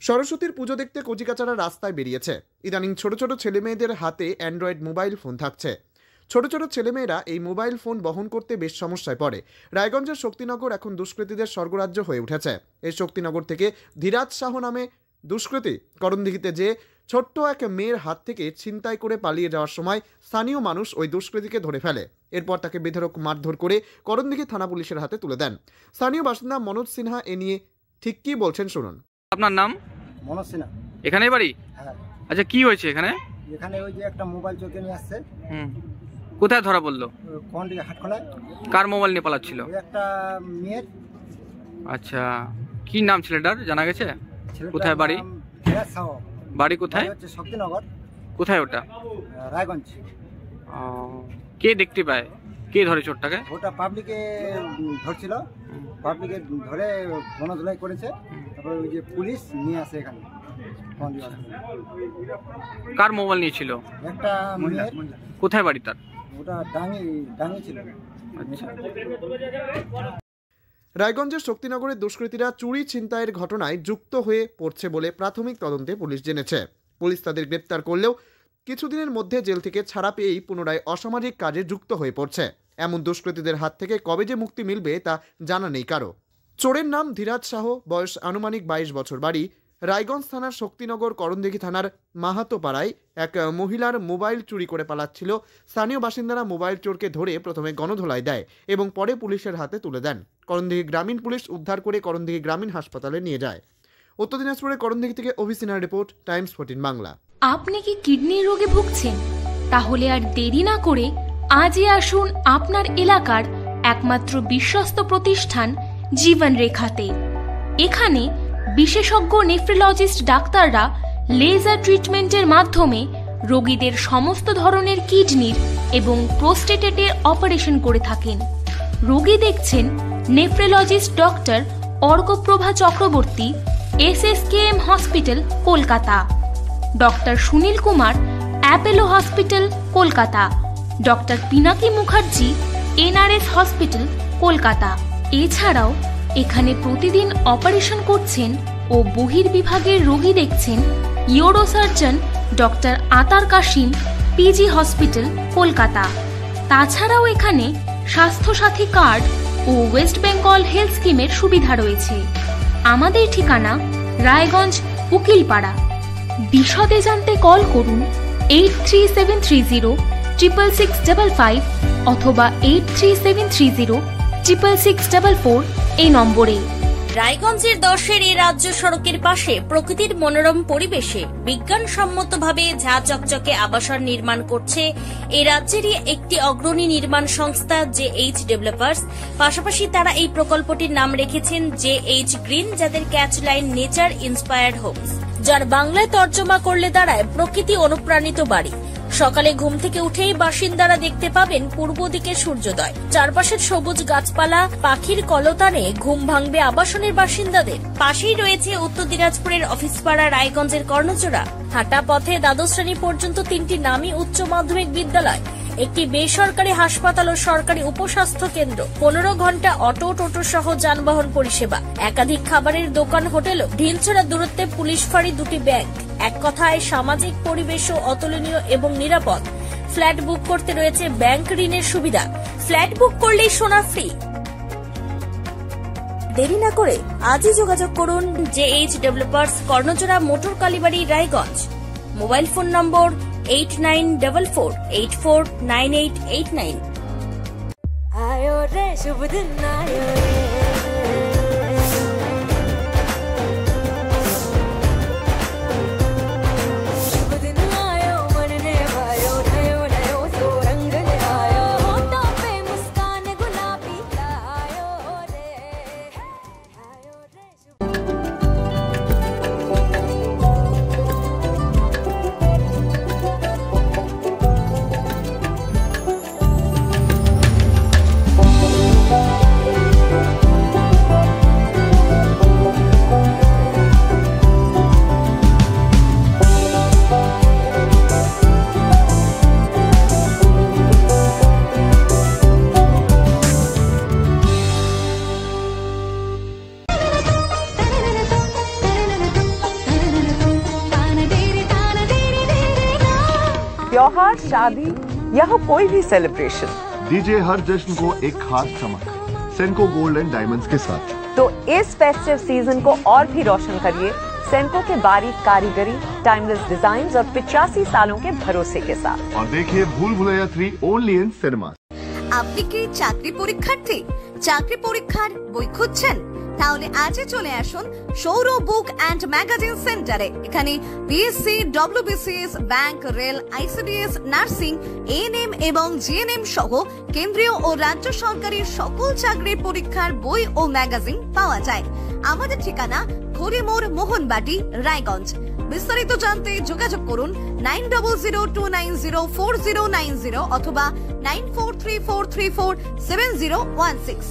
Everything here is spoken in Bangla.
সরস্বতীর পুজো দেখতে কচিকাচারা রাস্তায় বেরিয়েছে। ইদানিং ছোট ছোট ছেলেমেয়েদের হাতে অ্যান্ড্রয়েড মোবাইল ফোন থাকছে। ছোট ছোট ছেলেমেয়েরা এই মোবাইল ফোন বহন করতে বেশ সমস্যায় পড়ে। রায়গঞ্জের শক্তিনগর এখন দুষ্কৃতীদের স্বর্গরাজ্য হয়ে উঠেছে। এই শক্তিনগর থেকে ধীরাজ শাহ নামে দুষ্কৃতী করণদিঘিতে যে ছোট্ট এক মেয়ের হাত থেকে ছিনতাই করে পালিয়ে যাওয়ার সময় স্থানীয় মানুষ ওই দুষ্কৃতীকে ধরে ফেলে। এরপর তাকে বেধড়ক মারধর করে করণদিঘি থানা পুলিশের হাতে তুলে দেন। স্থানীয় বাসিন্দা মনোজ সিনহা এ নিয়ে ঠিক কি বলছেন শুনুন। আপনার নাম? মনোজ সিনহা। এখানেই বাড়ি? হ্যাঁ। আচ্ছা, কি হয়েছে এখানে? এখানে ওই যে একটা মোবাইল চোখে নিয়ে আসছে। কোথায় ধরা পড়লো? কোন দিকে? হাটখোলায়। কার মোবাইল নিয়ে পালাচ্ছিল? একটা মেয়ের। আচ্ছা, কি নাম ছেলেটার জানা গেছে? কোথায় বাড়ি? ধীরাজ শাহ। বাড়ি কোথায়? হচ্ছে শক্তিনগর। কোথায় ওটা? রায়গঞ্জ। কে দেখতে পায়? কে ধরে চোরটাকে? ওটা পাবলিকে ধরছিল, পাবলিকে ধরে গণধোলাই করেছে। তারপরে ওই যে পুলিশ নিয়ে আসে এখানে। কার মোবাইল নিয়েছিল? একটা মেয়ের। কোথায় বাড়ি তার? ওটা ডাঙ্গি ছিল। রায়গঞ্জের শক্তিনগরের দুষ্কৃতীরা চুরি ছিনতাইয়ের ঘটনায় যুক্ত হয়ে পড়ছে বলে প্রাথমিক তদন্তে পুলিশ জেনেছে। পুলিশ তাদের গ্রেপ্তার করলেও কিছুদিনের মধ্যে জেল থেকে ছাড়া পেয়েই পুনরায় অসামাজিক কাজে যুক্ত হয়ে পড়ছে। এমন দুষ্কৃতীদের হাত থেকে কবে যে মুক্তি মিলবে তা জানা নেই কারো। চোরের নাম ধীরাজ শাহ, বয়স আনুমানিক 22 বছর, বাড়ি রায়গঞ্জ থানার শক্তিনগর করণদিঘি থানার মাহাতো পাড়ায়। এক মহিলার মোবাইল চুরি করে পালাচ্ছিল। স্থানীয় বাসিন্দারা মোবাইল চোরকে ধরে প্রথমে গণধোলাই দেয় এবং পরে পুলিশের হাতে তুলে দেন। করণদিঘি গ্রামীণ পুলিশ উদ্ধার করে করণদিঘি গ্রামীণ হাসপাতালে নিয়ে যায়। উত্তর দিনাজপুরের করণদিঘি থেকে অভিসিনার রিপোর্ট, টাইমস 14 বাংলা। আপনি কি কিডনির রোগে ভুগছেন? তাহলে আর দেরি না করে আজই আসুন আপনার এলাকার একমাত্র বিশ্বস্ত প্রতিষ্ঠান জীবন রেখাতে। এখানে বিশেষজ্ঞ নেফ্রোলজিস্ট ডাক্তাররা লেজার ট্রিটমেন্টের মাধ্যমে রোগীদের সমস্ত ধরনের কিডনির এবং প্রোস্টেটেটের অপারেশন করে থাকেন। রোগী দেখছেন nephrologist doctor Arkaprabha Chakraborty, SSKM hospital, Kolkata. Doctor Sunil Kumar, Apollo hospital, Kolkata. Doctor Pinaki Mukherjee, NRS hospital, Kolkata. এছাড়াও এখানে প্রতিদিন অপারেশন করছেন ও বহির্বিভাগের রোগী দেখছেন ইউরোসার্জন ডক্টর আতার কাশিম, PG হসপিটাল, কলকাতা। তাছাড়াও এখানে স্বাস্থ্যসাথী কার্ড ও ওয়েস্ট বেঙ্গল হেলথ স্কিমের সুবিধা রয়েছে। আমাদের ঠিকানা রায়গঞ্জ, উকিলপাড়া। বিশদে জানতে কল করুন 8373066655 অথবা 8373066644 এই নম্বরে। রায়গঞ্জের 10-এর এই রাজ্য সড়কের পাশে প্রকৃতির মনোরম পরিবেশে বিজ্ঞানসম্মতভাবে ঝা চকচকে আবাসন নির্মাণ করছে এই রাজ্যেরই একটি অগ্রণী নির্মাণ সংস্থা JH ডেভেলপার্স। পাশাপাশি তারা এই প্রকল্পটির নাম রেখেছেন JH গ্রিন, যাদের ক্যাচলাইন নেচার ইন্সপায়ার্ড হোমস, যার বাংলায় তর্জমা করলে দাঁড়ায় প্রকৃতি অনুপ্রাণিত বাড়ি। সকালে ঘুম থেকে উঠেই বাসিন্দারা দেখতে পাবেন পূর্ব দিকে সূর্যোদয়। চারপাশের সবুজ গাছপালা, পাখির কলতানে ঘুম ভাঙবে আবাসনের বাসিন্দাদের। পাশেই রয়েছে উত্তর দিনাজপুরের অফিসপাড়া রায়গঞ্জের কর্ণজোড়া। হাঁটা পথে দ্বাদশ শ্রেণী পর্যন্ত 3টি নামী উচ্চ মাধ্যমিক বিদ্যালয়, একটি বেসরকারি হাসপাতাল ও সরকারি উপস্বাস্থ্য কেন্দ্র, 15 ঘন্টা অটো, টোটো সহ যানবাহন পরিষেবা, একাধিক খাবারের দোকান, হোটেলও, ঢিলছড়া দূরত্বে পুলিশ ফাঁড়ি, 2টি ব্যাংক। এক কথায় সামাজিক পরিবেশও অতুলনীয় এবং নিরাপদ। ফ্ল্যাট বুক করতে রয়েছে ব্যাংক ঋণের সুবিধা। ফ্ল্যাট বুক করলেই সোনা ফ্রি। দেরি না করে আজই যোগাযোগ করুন JH developers, Karnajora, motor Kalibari, Raiganj. Mobile phone number 8944849889। आयो रे शुभ दिन आयो रे। त्योहार, शादी या हो कोई भी सेलिब्रेशन, दीजिए हर जश्न को एक खास चमक सेंको गोल्ड एंड डायमंड्स के साथ। तो इस फेस्टिव सीजन को और भी रोशन करिए सेंको के बारीक कारीगरी, टाइमलेस डिजाइन और 85 सालों के भरोसे के साथ। और देखिए भूल भुलैया 3 ओनली इन सिनेमा। আপনি কি চাকরি পরীক্ষার্থী? চাকরি পরীক্ষার বই খুঁজছেন? তাহলে আজই চলে আসুন সৌর বুক অ্যান্ড ম্যাগাজিন সেন্টারে। এখানে BSc, WBCS, bank, rail, ICDS, nursing, ANM এবং জিএনএম সহ কেন্দ্রীয় ও রাজ্য সরকারি সকল চাকরির পরীক্ষার বই ও ম্যাগাজিন পাওয়া যায়। আমাদের ঠিকানা ঘড়িমোড়, মোহনবাটি, রায়গঞ্জ। বিস্তারিত জানতে যোগাযোগ করুন 9002904090 অথবা 9434347016।